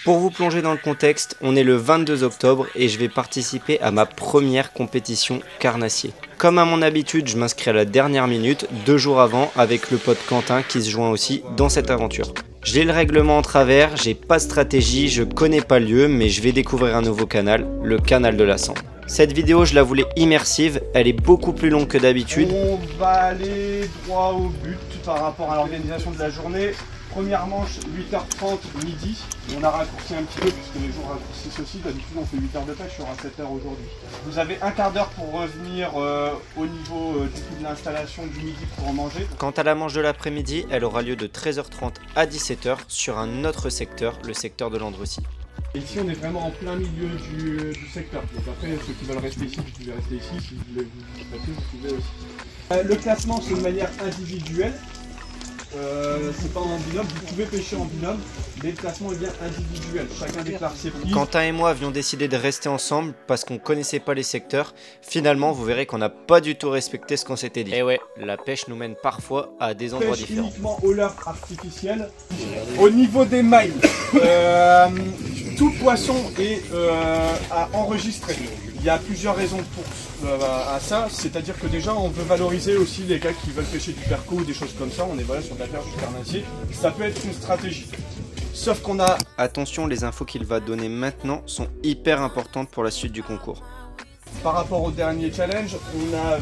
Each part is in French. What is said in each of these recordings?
Pour vous plonger dans le contexte, on est le 22 octobre et je vais participer à ma première compétition carnassier. Comme à mon habitude, je m'inscris à la dernière minute, 2 jours avant, avec le pote Quentin qui se joint aussi dans cette aventure. J'ai le règlement en travers, j'ai pas de stratégie, je connais pas le lieu, mais je vais découvrir un nouveau canal, le canal de la Sambre. Cette vidéo, je la voulais immersive, elle est beaucoup plus longue que d'habitude. On va aller droit au but par rapport à l'organisation de la journée. Première manche, 8h30 midi. On a raccourci un petit peu puisque les jours raccourcissent aussi. D'habitude, on fait 8 heures de pêche, il y aura 7 heures aujourd'hui. Vous avez un quart d'heure pour revenir au niveau du coup de l'installation du midi pour en manger. Quant à la manche de l'après-midi, elle aura lieu de 13h30 à 17h sur un autre secteur, le secteur de l'Andrecy. Ici, on est vraiment en plein milieu du secteur. Donc après, ceux qui veulent rester ici, vous pouvez rester ici. Si vous voulez vous passer, vous pouvez aussi. Le classement, c'est de manière individuelle. C'est pas en binôme, vous pouvez pêcher en binôme, mais le classement est bien individuel, chacun déclare ses prix. Quentin et moi avions décidé de rester ensemble parce qu'on connaissait pas les secteurs. Finalement, vous verrez qu'on n'a pas du tout respecté ce qu'on s'était dit. Et ouais, la pêche nous mène parfois à des endroits différents. Uniquement au leurre artificiel. Au niveau des mailles, tout poisson est à enregistrer. Il y a plusieurs raisons à ça, c'est-à-dire que déjà on veut valoriser aussi les gars qui veulent pêcher du perco ou des choses comme ça, on est voilà sur de la perche du carnassier, ça peut être une stratégie. Sauf qu'on a... Attention, les infos qu'il va donner maintenant sont hyper importantes pour la suite du concours. Par rapport au dernier challenge, on a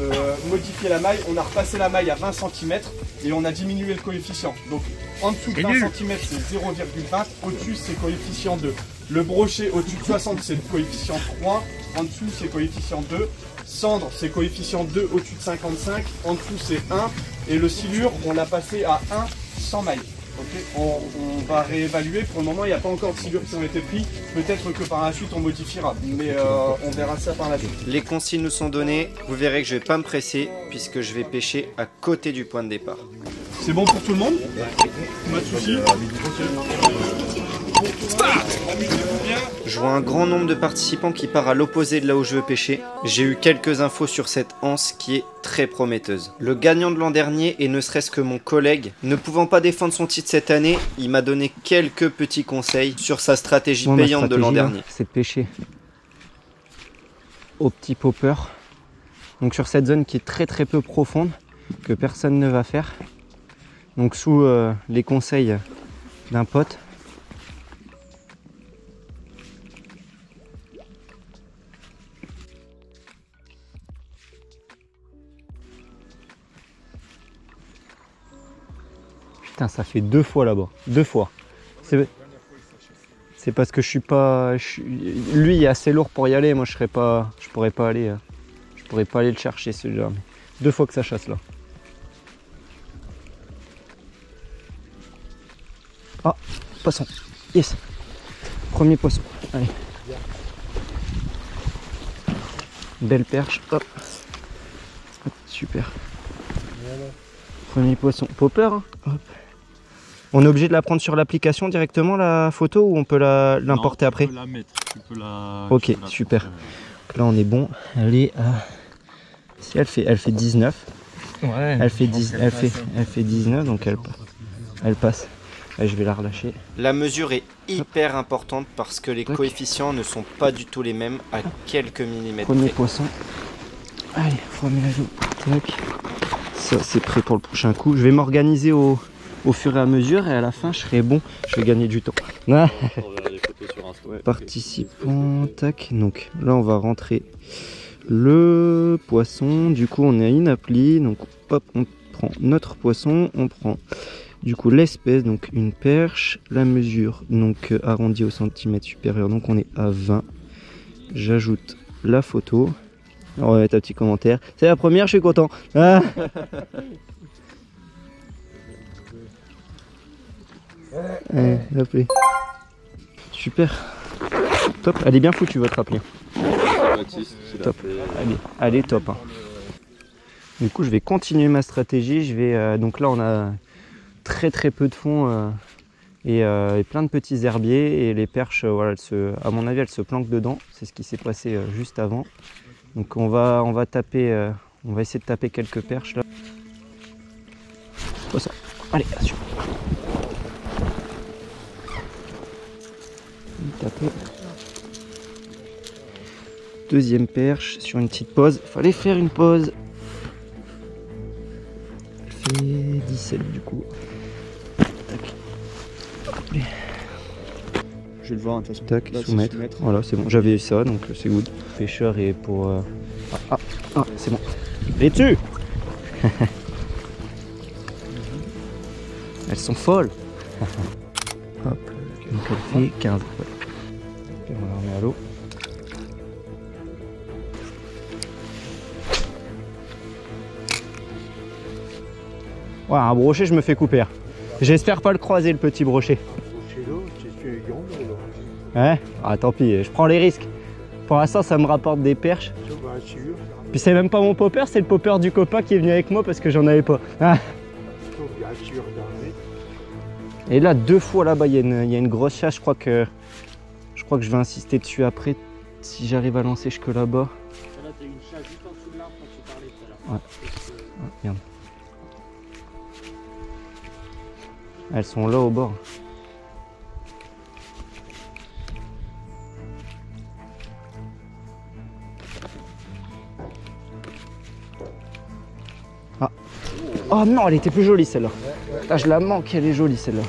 modifié la maille, on a repassé la maille à 20 cm et on a diminué le coefficient. Donc en dessous de 20 cm c'est 0,20, au-dessus c'est coefficient 2. Le brochet au-dessus de 60 c'est le coefficient 3, en dessous c'est coefficient 2. Cendre c'est coefficient 2 au-dessus de 55, en dessous c'est 1. Et le silure on l'a passé à 1 sans maille. Okay. On va réévaluer, pour le moment il n'y a pas encore de silures qui ont été pris, peut-être que par la suite on modifiera, mais on verra ça par la suite. Les consignes nous sont données, vous verrez que je ne vais pas me presser puisque je vais pêcher à côté du point de départ. C'est bon pour tout le monde? Pas de soucis. Je vois un grand nombre de participants qui part à l'opposé de là où je veux pêcher. J'ai eu quelques infos sur cette anse qui est très prometteuse. Le gagnant de l'an dernier, et ne serait-ce que mon collègue, ne pouvant pas défendre son titre cette année, il m'a donné quelques petits conseils sur sa stratégie payante de l'an dernier. C'est de pêcher au petit popper. Donc sur cette zone qui est très peu profonde, que personne ne va faire. Donc sous les conseils d'un pote. Putain, ça fait 2 fois là-bas. 2 fois. C'est parce que je suis pas... Lui, il est assez lourd pour y aller. Moi, je pourrais pas aller le chercher celui-là. 2 fois que ça chasse là. Ah, poisson. Yes. Premier poisson. Allez. Belle perche. Hop. Hop, super. Premier poisson. Popper. Hein. Hop. On est obligé de la prendre sur l'application directement, la photo, ou on peut l'importer après? Tu peux la mettre. Ok, super. Donc là on est bon. Elle est à... Si elle fait 19. Ouais. Elle fait 19, donc elle passe. Là, je vais la relâcher. La mesure est hyper importante parce que les coefficients ne sont pas du tout les mêmes à quelques millimètres. Premier poisson. Allez, faut remettre la joue. Tac. Ça c'est prêt pour le prochain coup. Je vais m'organiser au fur et à mesure et à la fin je serai bon, je vais gagner du temps. Ah. Participants, tac. Donc là on va rentrer le poisson. Du coup on a une appli, donc hop, on prend notre poisson, on prend du coup l'espèce, donc une perche, la mesure donc arrondie au centimètre supérieur, donc on est à 20. J'ajoute la photo. On va mettre un petit commentaire. C'est la première, je suis content. Ah. Allez, appelez. Super. Top. Elle est bien foutue votre appli. Top. Allez, top. Hein. Du coup, je vais continuer ma stratégie. Je vais donc là, on a très peu de fond et plein de petits herbiers et les perches. Voilà, à mon avis, elles se planquent dedans. C'est ce qui s'est passé juste avant. Donc on va taper. On va essayer de taper quelques perches là. Poisson. Allez, attention. Taper. Deuxième perche sur une petite pause. Fallait faire une pause. Elle fait 17 du coup. Tac. Allez. Je vais le voir de toute façon. Tac, Là, soumettre. Voilà, c'est bon. J'avais eu ça, donc c'est good. Pêcheur et pour... c'est bon. Et dessus. Elles sont folles. Hop, donc elle fait 15. Ouais. Et on la remet à l'eau. Ouais, un brochet, je me fais couper. J'espère pas le croiser, le petit brochet. Ouais, ah tant pis, je prends les risques. Pour l'instant, ça me rapporte des perches. Puis c'est même pas mon popper, c'est le popper du copain qui est venu avec moi parce que j'en avais pas. Ah. Et là, 2 fois là-bas, il y a une grosse chasse. Je crois que je vais insister dessus après. Si j'arrive à lancer jusque là-bas. Là, t'as une chasse juste en dessous de l'arbre quand tu parlais tout à l'heure. Ouais. Ah, merde. Elles sont là au bord. Ah. Oh non, elle était plus jolie celle-là. Là, je la manque, elle est jolie celle-là.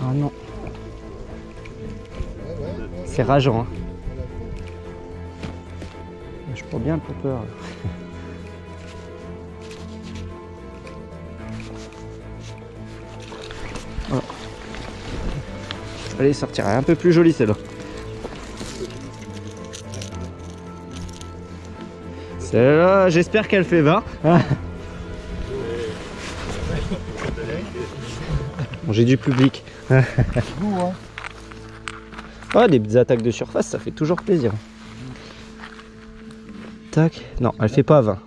Ah non. C'est rageant. Hein. Je prends bien le popper. Voilà. Allez, sortir un peu plus jolie celle-là. Celle-là, j'espère qu'elle fait 20. Bon, j'ai du public. Oh, des petites attaques de surface, ça fait toujours plaisir. Tac. Non, elle fait pas 20.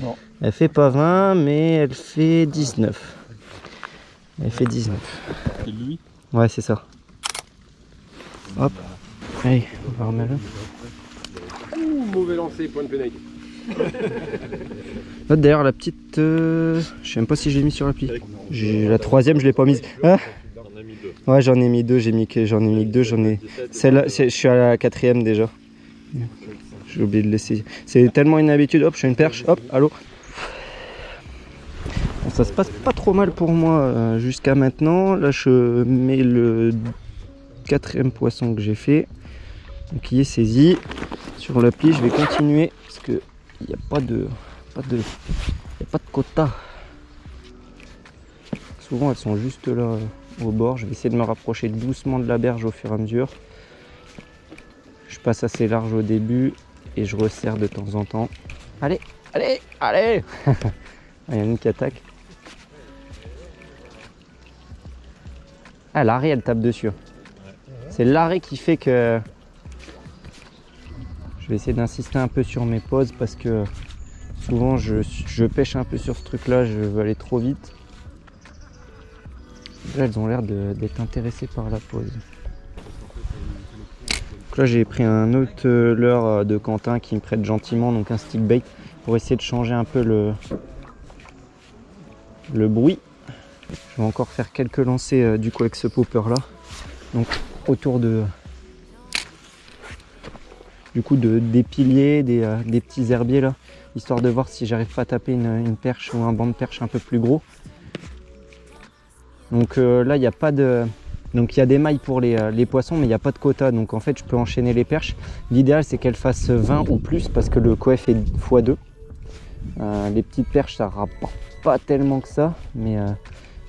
Non. Elle fait pas 20, mais elle fait 19. Elle fait 19. C'est lui. Ouais, c'est ça. Hop. Allez, on va remettre là. Ouh, mauvais lancer, point de pénalité. D'ailleurs, la petite. Je sais même pas si je l'ai mis sur l'appli. La troisième, je l'ai pas mise. Ah ouais, j'en ai mis 2. J'en ai mis que 2. Celle-là, je suis à la 4ème déjà. J'ai oublié de laisser. C'est tellement une habitude. Hop, je fais une perche. Hop, allô. Bon, ça se passe pas trop mal pour moi jusqu'à maintenant. Là, je mets le 4ème poisson que j'ai fait. Donc, il est saisi. Sur l'appli, je vais continuer parce que il n'y a pas de quota. Souvent, elles sont juste là au bord. Je vais essayer de me rapprocher doucement de la berge au fur et à mesure. Je passe assez large au début et je resserre de temps en temps. Allez, allez, allez. Il y en a une qui attaque. Ah, l'arrêt, elle tape dessus. C'est l'arrêt qui fait que je vais essayer d'insister un peu sur mes pauses parce que souvent je pêche un peu sur ce truc là, je veux aller trop vite. Là, elles ont l'air d'être intéressées par la pause. Donc là, j'ai pris un autre leurre de Quentin qui me prête gentiment, donc un stick bait, pour essayer de changer un peu le bruit. Je vais encore faire quelques lancers du coup avec ce popper là. Donc autour des piliers, des petits herbiers là, histoire de voir si j'arrive pas à taper une perche ou un banc de perche un peu plus gros. Donc là il n'y a pas de... Donc il y a des mailles pour les poissons, mais il n'y a pas de quota, donc en fait je peux enchaîner les perches. L'idéal c'est qu'elles fassent 20 ou plus parce que le coef est x2. Les petites perches ça rapporte pas tellement que ça, mais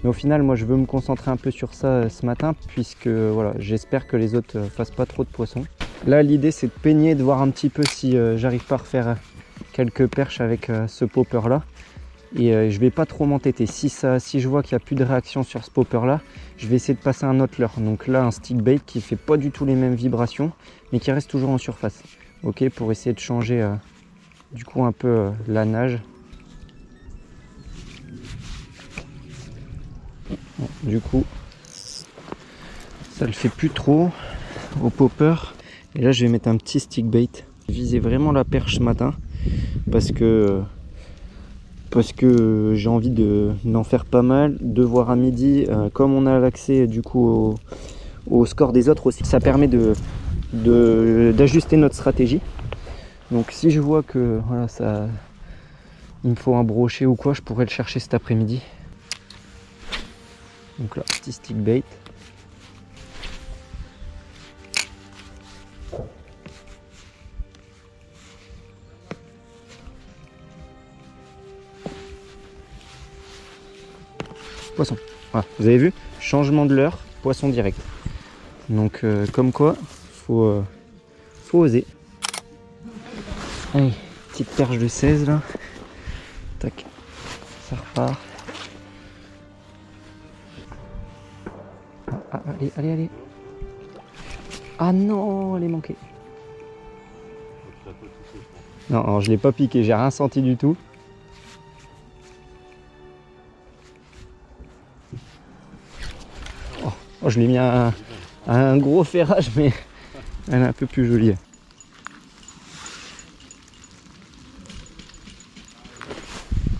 au final moi je veux me concentrer un peu sur ça ce matin, puisque voilà, j'espère que les autres fassent pas trop de poissons. Là l'idée c'est de peigner, de voir un petit peu si j'arrive pas à refaire quelques perches avec ce popper là. Et je vais pas trop m'entêter. Si je vois qu'il n'y a plus de réaction sur ce popper là, je vais essayer de passer un autre leurre. Donc là un stick bait qui fait pas du tout les mêmes vibrations, mais qui reste toujours en surface. Ok, pour essayer de changer du coup un peu la nage. Bon, du coup ça le fait plus trop au popper. Et là je vais mettre un petit stick bait. Viser vraiment la perche ce matin parce que parce que j'ai envie d'en faire pas mal, de voir à midi, comme on a l'accès du coup au score des autres aussi, ça permet d'ajuster notre stratégie. Donc si je vois que voilà, il me faut un brochet ou quoi, je pourrais le chercher cet après-midi. Donc là, petit stick bait. Poisson. Voilà, vous avez vu, changement de l'heure, poisson direct. Donc comme quoi, faut oser. Allez, petite perche de 16 là. Tac, ça repart. Ah, allez, allez, allez. Ah non, elle est manquée. Non, alors je l'ai pas piqué, j'ai rien senti du tout. Oh, je l'ai mis à un gros ferrage, mais elle est un peu plus jolie.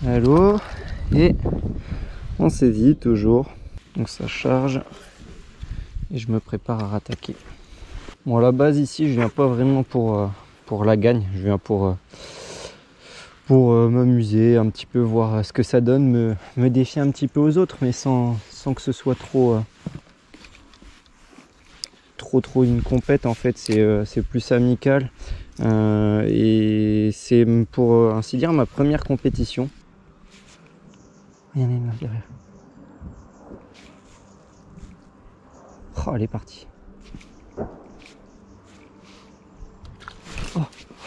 Allô, et on saisit toujours. Donc ça charge et je me prépare à rattaquer. Bon, à la base ici, je viens pas vraiment pour la gagne, je viens pour m'amuser, un petit peu voir ce que ça donne, me défier un petit peu aux autres, mais sans que ce soit trop une compète. En fait, c'est plus amical et c'est pour ainsi dire ma première compétition. Il y en a une là derrière. Oh, elle est partie. Oh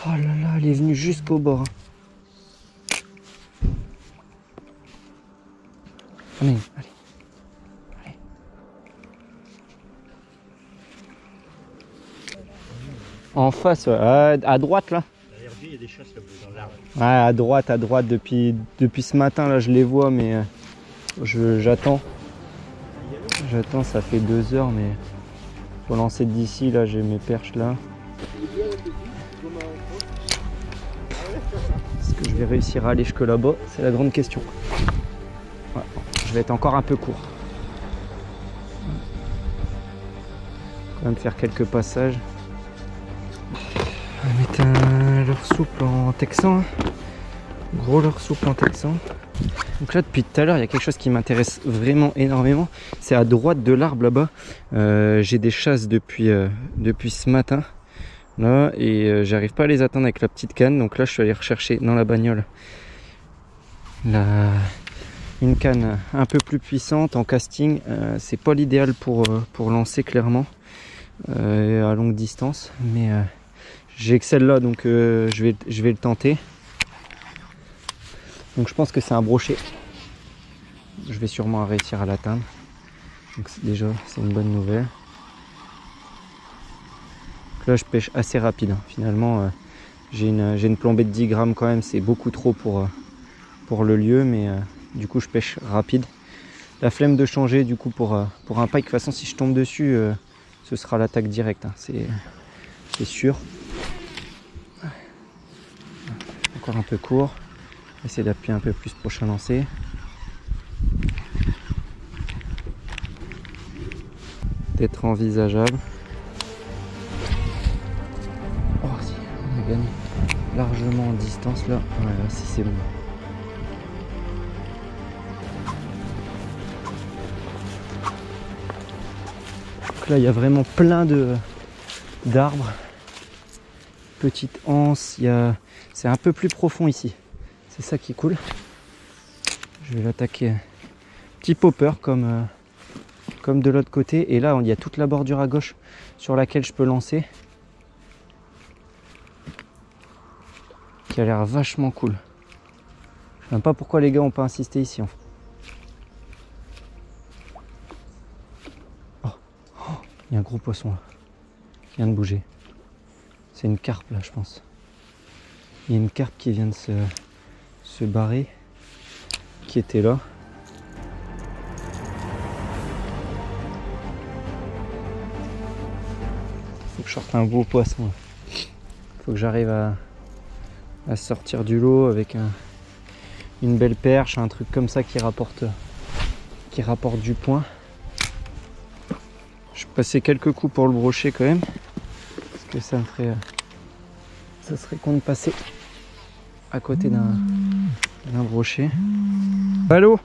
là là, elle est venue jusqu'au bord. Allez, allez. En face, à droite là. Il y a des chasses dans l'arbre. Ouais, à droite depuis ce matin là, je les vois, mais j'attends. J'attends, ça fait 2 heures, mais faut lancer d'ici. Là, j'ai mes perches là. Est-ce que je vais réussir à aller jusque là-bas? C'est la grande question. Ouais, je vais être encore un peu court. Quand même faire quelques passages. On va mettre un leurre souple en texan. Hein. Gros leurre souple en texan. Donc là, depuis tout à l'heure, il y a quelque chose qui m'intéresse vraiment énormément. C'est à droite de l'arbre là-bas. J'ai des chasses depuis ce matin. Là, et j'arrive pas à les atteindre avec la petite canne. Donc là, je suis allé rechercher dans la bagnole une canne un peu plus puissante en casting. C'est pas l'idéal pour lancer clairement à longue distance. Mais j'ai que celle-là, donc je vais le tenter. Donc je pense que c'est un brochet. Je vais sûrement réussir à l'atteindre. Donc déjà c'est une bonne nouvelle. Donc là je pêche assez rapide. Finalement j'ai une plombée de 10 grammes quand même. C'est beaucoup trop pour le lieu, mais du coup je pêche rapide. La flemme de changer du coup pour un pike. De toute façon si je tombe dessus ce sera l'attaque directe. Hein. C'est sûr. Encore un peu court. Essayer d'appuyer un peu plus prochain lancer. Peut-être envisageable. Oh si, on a gagné largement en distance là. Voilà, si c'est bon. Donc là il y a vraiment plein d'arbres. Petite anse, c'est un peu plus profond ici. C'est ça qui est cool. Je vais l'attaquer. Petit popper comme de l'autre côté. Et là, il y a toute la bordure à gauche sur laquelle je peux lancer. Qui a l'air vachement cool. Je sais même pas pourquoi les gars n'ont pas insisté ici. En fait. Oh, il y a un gros poisson là. Qui vient de bouger. C'est une carpe là, je pense. Il y a une carpe qui vient de se barrer, qui était là. Faut que je sorte un beau poisson. Faut que j'arrive à sortir du lot avec une belle perche, un truc comme ça qui rapporte du point. Je vais passer quelques coups pour le brocher quand même, parce que ça serait con de passer à côté d'un brochet. Allô?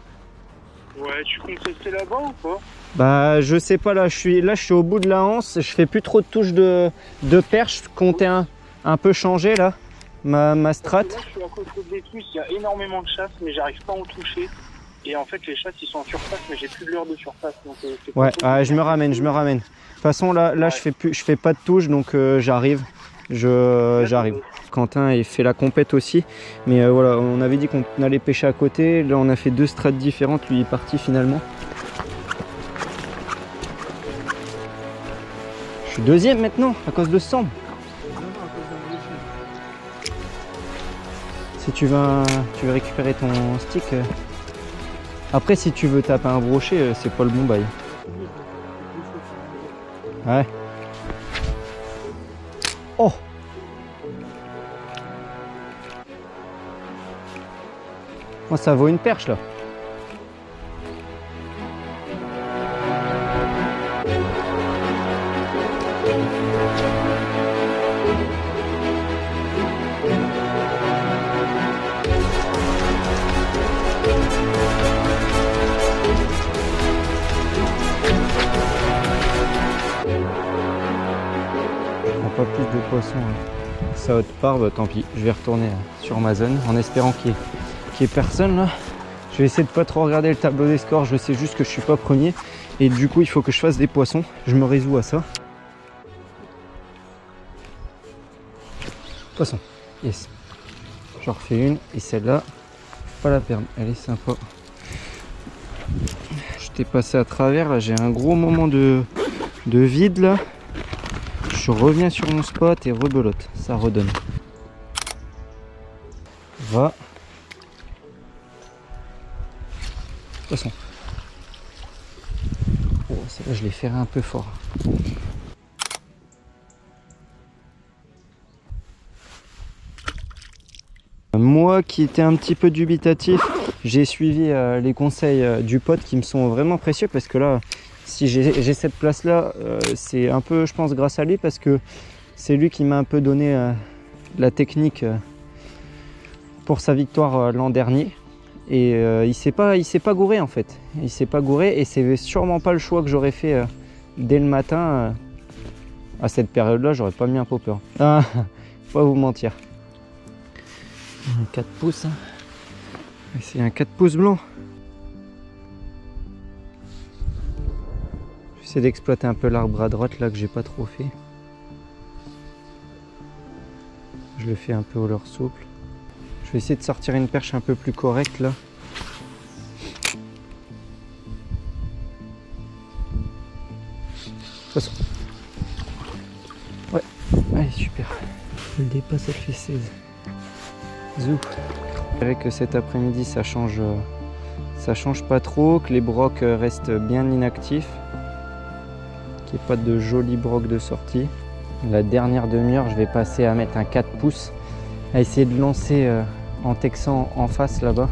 Ouais, tu comptes rester là-bas ou pas? Bah je sais pas, là je suis au bout de la anse, je fais plus trop de touches de perche, je comptais un peu changer là, ma strat. Là je suis à côté des trucs, il y a énormément de chasse mais j'arrive pas à en toucher. Et en fait les chasses ils sont en surface mais j'ai plus de leurre de surface. Donc, ouais, je me ramène. De toute façon là ouais. je fais pas de touches donc j'arrive. J'arrive. Quentin il fait la compète aussi, mais voilà, on avait dit qu'on allait pêcher à côté, là on a fait 2 strates différentes, lui est parti finalement. Je suis deuxième maintenant à cause de Sam. Si tu veux récupérer ton stick, après si tu veux taper un brochet, c'est pas le bon bail. Ouais. Oh! Moi ça vaut une perche là. Pas plus de poissons, ça haute part, bah, tant pis, je vais retourner sur ma zone en espérant qu'il y ait personne là. Je vais essayer de pas trop regarder le tableau des scores, je sais juste que je suis pas premier et du coup il faut que je fasse des poissons, je me résous à ça. Poisson, yes. J'en refais une et celle-là, faut pas la perdre, elle est sympa. Je t'ai passé à travers, là j'ai un gros moment de vide là. Je reviens sur mon spot et rebelote, ça redonne. Va. Poisson. Oh, celle-là je l'ai ferré un peu fort. Moi qui étais un petit peu dubitatif, j'ai suivi les conseils du pote qui me sont vraiment précieux parce que là, si j'ai cette place là, c'est un peu je pense grâce à lui parce que c'est lui qui m'a un peu donné la technique pour sa victoire l'an dernier et il s'est pas gouré en fait, il s'est pas gouré et c'est sûrement pas le choix que j'aurais fait dès le matin. À cette période là j'aurais pas mis un popper, pas vous mentir. Un 4 pouces, hein. C'est un 4 pouces blanc. J'essaie d'exploiter un peu l'arbre à droite là que j'ai pas trop fait. Je le fais un peu au leurre souple. Je vais essayer de sortir une perche un peu plus correcte là. Poisson. Ouais, allez super. Je le dépasse, elle fait 16. Zou. J'espère que cet après-midi ça change pas trop, que les brocs restent bien inactifs. Qu'il n'y ait pas de jolis brocs de sortie. La dernière demi-heure, je vais passer à mettre un 4 pouces, à essayer de lancer en texan en face là-bas.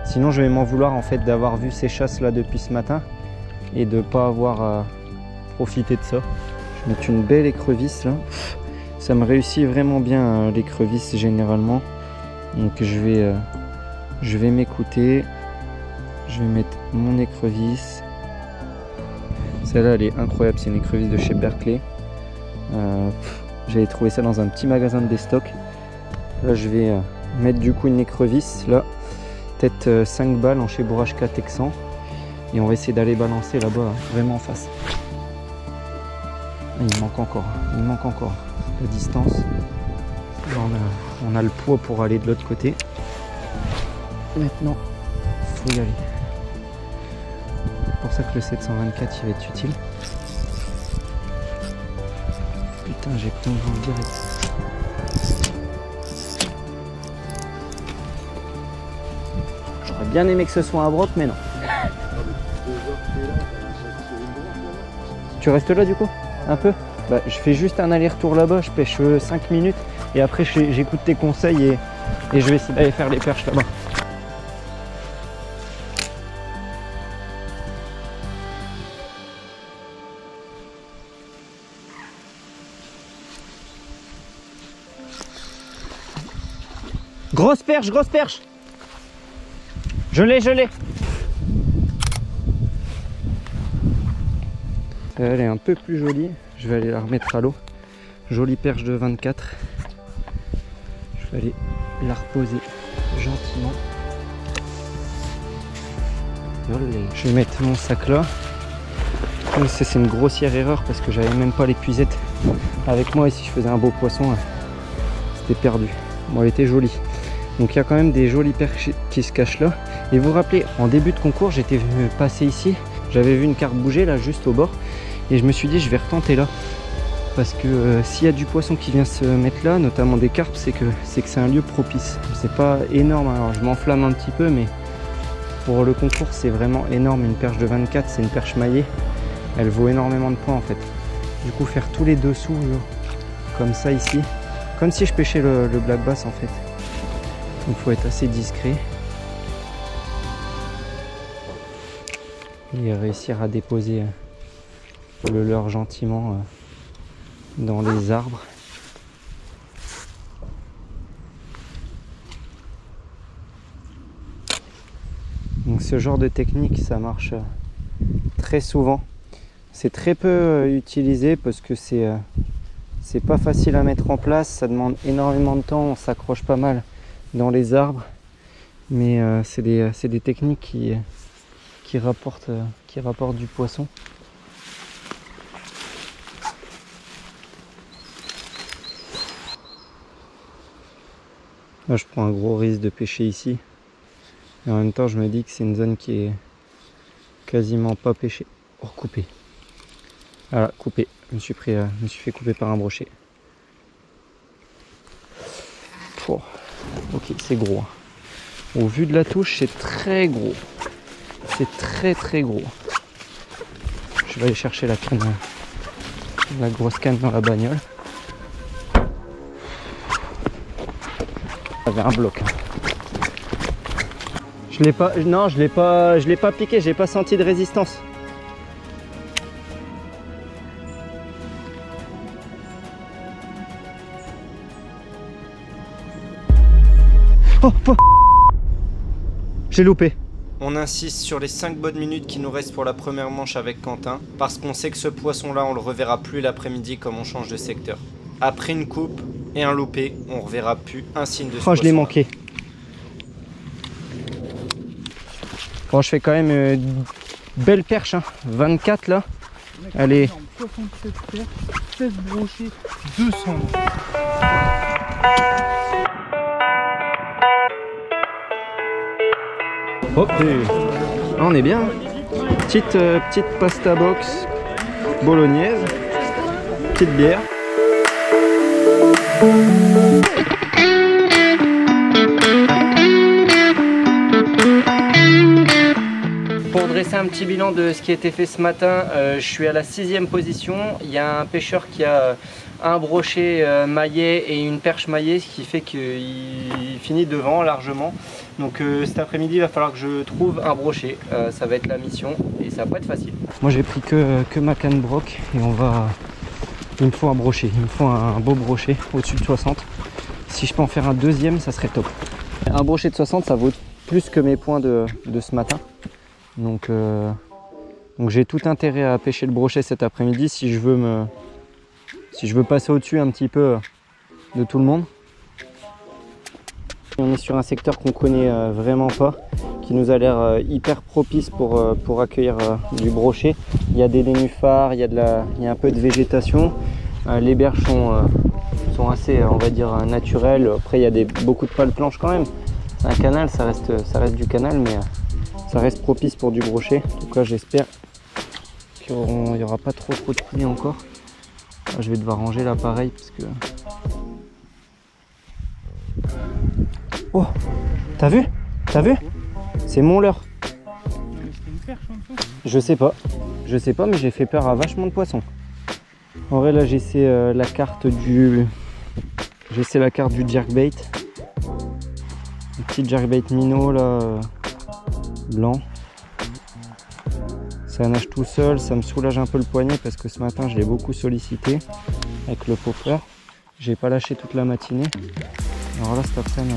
Sinon, je vais m'en vouloir en fait d'avoir vu ces chasses là depuis ce matin et de ne pas avoir profité de ça. Je vais mettre une belle écrevisse là. Ça me réussit vraiment bien l'écrevisse généralement. Donc je vais m'écouter. Je vais mettre mon écrevisse. Celle-là, elle est incroyable, c'est une écrevisse de chez Berkeley. J'avais trouvé ça dans un petit magasin de déstock. Là, je vais mettre du coup une écrevisse, là, peut-être 5 balles en chez Bourrachka Texan. Et on va essayer d'aller balancer là-bas, vraiment en face. Il manque encore la distance. Là, on a le poids pour aller de l'autre côté. Maintenant, il faut y aller. C'est pour ça que le 724 il va être utile. Putain, j'ai plein de vent direct. J'aurais bien aimé que ce soit un broc, mais non. Tu restes là du coup? Un peu? Bah, je fais juste un aller-retour là-bas, je pêche 5 minutes et après j'écoute tes conseils et je vais essayer d'aller faire les perches là-bas. Grosse perche, grosse perche. Je l'ai, je l'ai. Elle est un peu plus jolie. Je vais aller la remettre à l'eau. Jolie perche de 24. Je vais aller la reposer gentiment. Je vais mettre mon sac là. C'est une grossière erreur parce que j'avais même pas l'épuisette avec moi et si je faisais un beau poisson, c'était perdu. Bon, elle était jolie. Donc il y a quand même des jolies perches qui se cachent là. Et vous vous rappelez, en début de concours, j'étais venu passer ici. J'avais vu une carpe bouger là juste au bord. Et je me suis dit je vais retenter là. Parce que s'il y a du poisson qui vient se mettre là, notamment des carpes, c'est que c'est un lieu propice. C'est pas énorme, alors je m'enflamme un petit peu, mais pour le concours c'est vraiment énorme. Une perche de 24, c'est une perche maillée. Elle vaut énormément de points en fait. Du coup faire tous les dessous comme ça ici, comme si je pêchais le black bass en fait. Donc il faut être assez discret. Et réussir à déposer le leurre gentiment dans les arbres. Donc ce genre de technique ça marche très souvent. C'est très peu utilisé parce que c'est pas facile à mettre en place, ça demande énormément de temps, on s'accroche pas mal dans les arbres, mais c'est des techniques qui rapportent du poisson. Là je prends un gros risque de pêcher ici, et en même temps je me dis que c'est une zone qui est quasiment pas pêchée. Oh, coupé. Voilà, coupé. Je me suis fait couper par un brochet. Oh, ok, c'est gros. Au vu de la touche, c'est très gros. C'est très très gros. Je vais aller chercher la canne, la grosse canne dans la bagnole. J'avais un bloc. Je l'ai pas. Non, je l'ai pas piqué. J'ai pas senti de résistance. Oh, oh. J'ai loupé. On insiste sur les 5 bonnes minutes qui nous restent pour la première manche avec Quentin, parce qu'on sait que ce poisson-là, on le reverra plus l'après-midi comme on change de secteur. Après une coupe et un loupé, on reverra plus un signe de ce poisson. Je l'ai manqué. Bon, je fais quand même une belle perche, hein. 24 là. Elle est... 67 perches, 16 brochets, 200. Hop, on est bien. Petite pasta box bolognaise, petite bière. Pour dresser un petit bilan de ce qui a été fait ce matin, je suis à la 6e position. Il y a un pêcheur qui a un brochet maillet et une perche maillée, ce qui fait qu'il finit devant largement. Donc cet après-midi, il va falloir que je trouve un brochet. Ça va être la mission et ça va pas être facile. Moi, j'ai pris que ma canne broc et il me faut un brochet. Il me faut un beau brochet au-dessus de 60. Si je peux en faire un deuxième, ça serait top. Un brochet de 60, ça vaut plus que mes points de ce matin. Donc j'ai tout intérêt à pêcher le brochet cet après-midi si je veux passer au-dessus un petit peu de tout le monde. On est sur un secteur qu'on connaît vraiment pas, qui nous a l'air hyper propice pour accueillir du brochet. Il y a des nénuphars, il y a un peu de végétation. Les berges sont assez, on va dire, naturelles. Après, il y a beaucoup de pales planches quand même. C'est un canal, ça reste du canal, mais ça reste propice pour du brochet. En tout cas, j'espère qu'il n'y aura pas trop de pluie encore. Là, je vais devoir ranger l'appareil parce que... Oh, t'as vu? T'as vu? C'est mon leurre. Je sais pas, mais j'ai fait peur à vachement de poissons. En vrai, là, j'essaie la carte du jerkbait. Un petit jerkbait minot là, blanc. Ça nage tout seul, ça me soulage un peu le poignet parce que ce matin, je l'ai beaucoup sollicité avec le popper. J'ai pas lâché toute la matinée. Alors là, cet après-midi,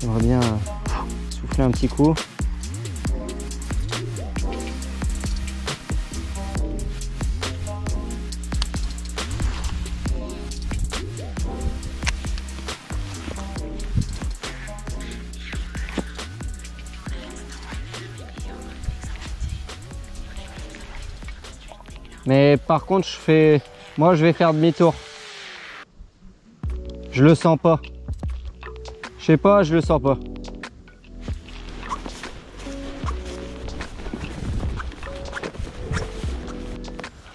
J'aimerais bien souffler un petit coup. Mais par contre, moi je vais faire demi-tour. Je le sens pas. Je sais pas, je le sens pas.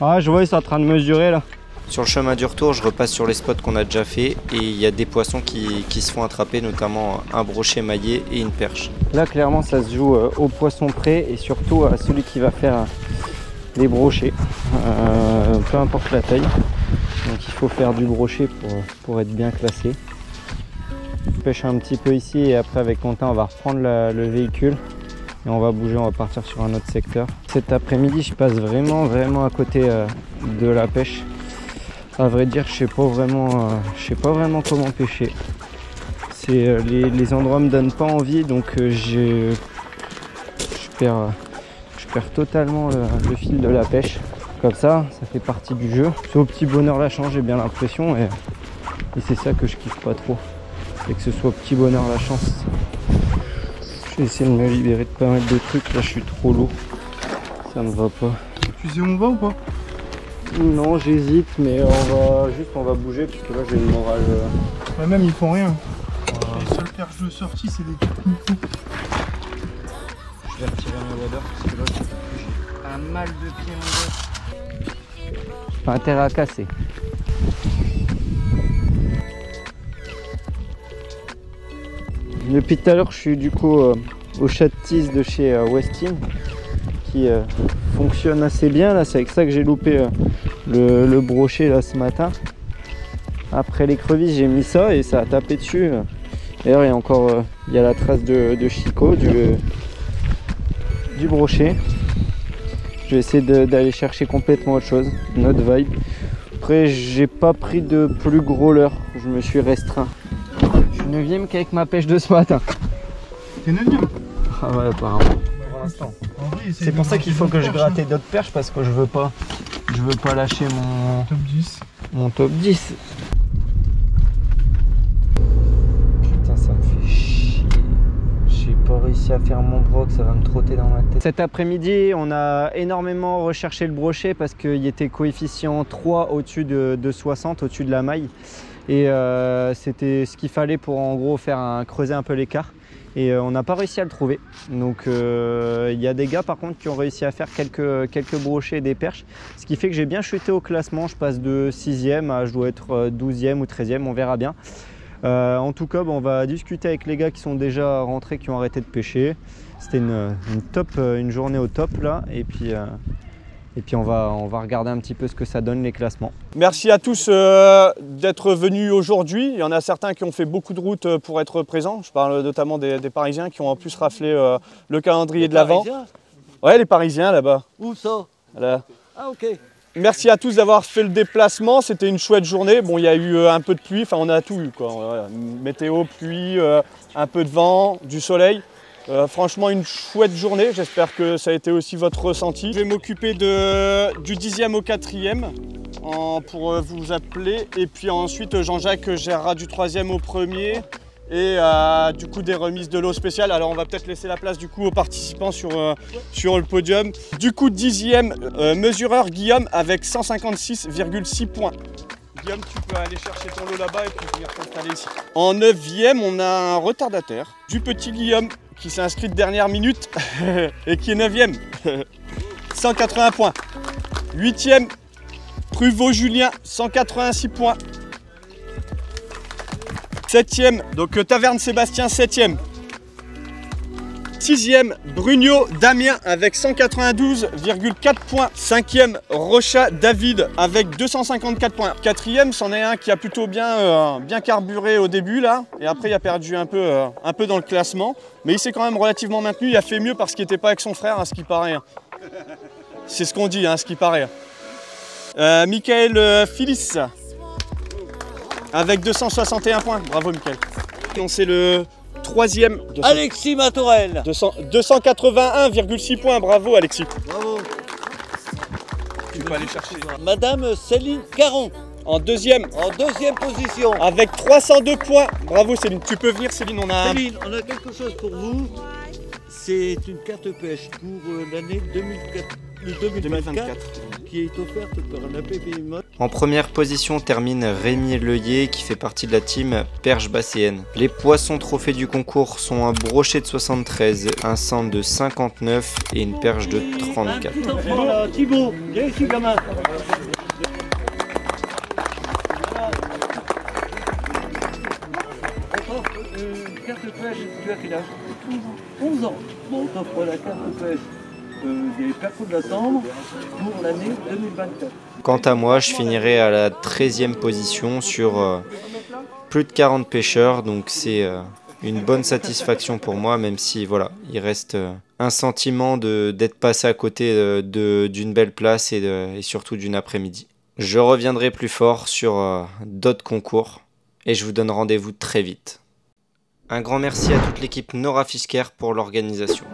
Ah, je vois, ils sont en train de mesurer là. Sur le chemin du retour, je repasse sur les spots qu'on a déjà fait et il y a des poissons qui se font attraper, notamment un brochet maillé et une perche. Là, clairement, ça se joue au poisson près et surtout à celui qui va faire les brochets, peu importe la taille. Donc il faut faire du brochet pour être bien classé. Je pêche un petit peu ici et après avec Quentin on va reprendre le véhicule et on va bouger, on va partir sur un autre secteur. Cet après-midi je passe vraiment à côté de la pêche. À vrai dire je sais pas vraiment comment pêcher. Les endroits me donnent pas envie, donc je perds totalement le fil de la pêche. Comme ça fait partie du jeu. C'est au petit bonheur la chance, j'ai bien l'impression, et c'est ça que je kiffe pas trop. C'est que ce soit au petit bonheur la chance. Je vais essayer de me libérer de pas mal de trucs, là je suis trop lourd. Ça ne va pas. Tu sais où on va ou pas? Non, j'hésite, mais on va bouger parce que là j'ai une morale. Ouais, même ils font rien. Les seules perches de sortie c'est des trucs micros. Je vais retirer mes waders parce que là j'ai un mal de pied en bas. Pas intérêt à casser. Depuis tout à l'heure je suis du coup au chat de tisse de chez Westin qui fonctionne assez bien. Là c'est avec ça que j'ai loupé le brochet là ce matin. Après l'écrevisse j'ai mis ça et ça a tapé dessus. D'ailleurs il y a la trace de Chico du brochet. Je vais essayer d'aller chercher complètement autre chose, une autre vibe. Après j'ai pas pris de plus gros leurre, je me suis restreint. Je suis 9ème qu'avec ma pêche de ce matin. T'es 9ème? Ah ouais, apparemment. Pour l'instant. C'est pour ça qu'il faut que je gratte d'autres perches parce que je veux pas lâcher mon top 10. Putain, ça me fait chier. J'ai pas réussi à faire mon broc, ça va me trotter dans ma tête. Cet après-midi, on a énormément recherché le brochet parce qu'il était coefficient 3 au-dessus de 60, au-dessus de la maille. Et c'était ce qu'il fallait pour en gros creuser un peu l'écart. Et on n'a pas réussi à le trouver. Donc il y a des gars par contre qui ont réussi à faire quelques brochets et des perches. Ce qui fait que j'ai bien chuté au classement. Je passe de 6ème à je dois être 12ème ou 13ème, on verra bien. En tout cas, on va discuter avec les gars qui sont déjà rentrés, qui ont arrêté de pêcher. C'était une journée au top là. Et puis on va regarder un petit peu ce que ça donne les classements. Merci à tous d'être venus aujourd'hui. Il y en a certains qui ont fait beaucoup de routes pour être présents. Je parle notamment des Parisiens qui ont en plus raflé le calendrier de l'Avent. Ouais, les Parisiens là-bas. Où ça? Là. Ah ok. Merci à tous d'avoir fait le déplacement. C'était une chouette journée. Bon, il y a eu un peu de pluie. Enfin, on a tout eu, quoi. Voilà. Météo, pluie, un peu de vent, du soleil. Franchement une chouette journée, j'espère que ça a été aussi votre ressenti. Je vais m'occuper du 10e au 4e pour vous appeler, et puis ensuite Jean-Jacques gérera du 3e au 1er et du coup des remises de l'eau spéciale. Alors on va peut-être laisser la place du coup aux participants sur le podium. Du coup 10e mesureur Guillaume avec 156,6 points. Guillaume, tu peux aller chercher ton lot là-bas et puis venir t'installer ici. En 9e, on a un retardataire, du petit Guillaume, qui s'est inscrit de dernière minute et qui est 9e. 180 points. 8e, Pruvot Julien, 186 points. 7e, donc Taverne Sébastien, 7e. 6e, Brugnot Damien avec 192,4 points. 5e, Rochat David avec 254 points. 4e, c'en est un qui a plutôt bien carburé au début là. Et après il a perdu un peu dans le classement. Mais il s'est quand même relativement maintenu. Il a fait mieux parce qu'il n'était pas avec son frère, à ce qui paraît. C'est ce qu'on dit, à ce qui paraît. Michael Phyllis avec 261 points. Bravo Michael. C'est le troisième. Alexis Matorel. 281,6 points, bravo Alexis. Bravo. Tu peux aller chercher. Madame Céline Caron. En deuxième position. avec 302 points. Bravo Céline. Tu peux venir Céline, on a... Céline, on a quelque chose pour vous. C'est une carte pêche pour l'année 2024 qui est offerte par l'APB Mode. En première position termine Rémi Leuillet qui fait partie de la team Perche Basséenne. Les poissons trophées du concours sont un brochet de 73, un centre de 59 et une perche de 34. Voilà, Thibaut, viens ici gamin. Carte pêche, tu as quel âge? 11 ans. Bon, on t'offre la carte pêche des percos de la Sambre pour l'année 2024. Quant à moi, je finirai à la 13e position sur plus de 40 pêcheurs, donc c'est une bonne satisfaction pour moi, même si voilà, il reste un sentiment d'être passé à côté d'une belle place et surtout d'une après-midi. Je reviendrai plus fort sur d'autres concours et je vous donne rendez-vous très vite. Un grand merci à toute l'équipe Nora Fisker pour l'organisation.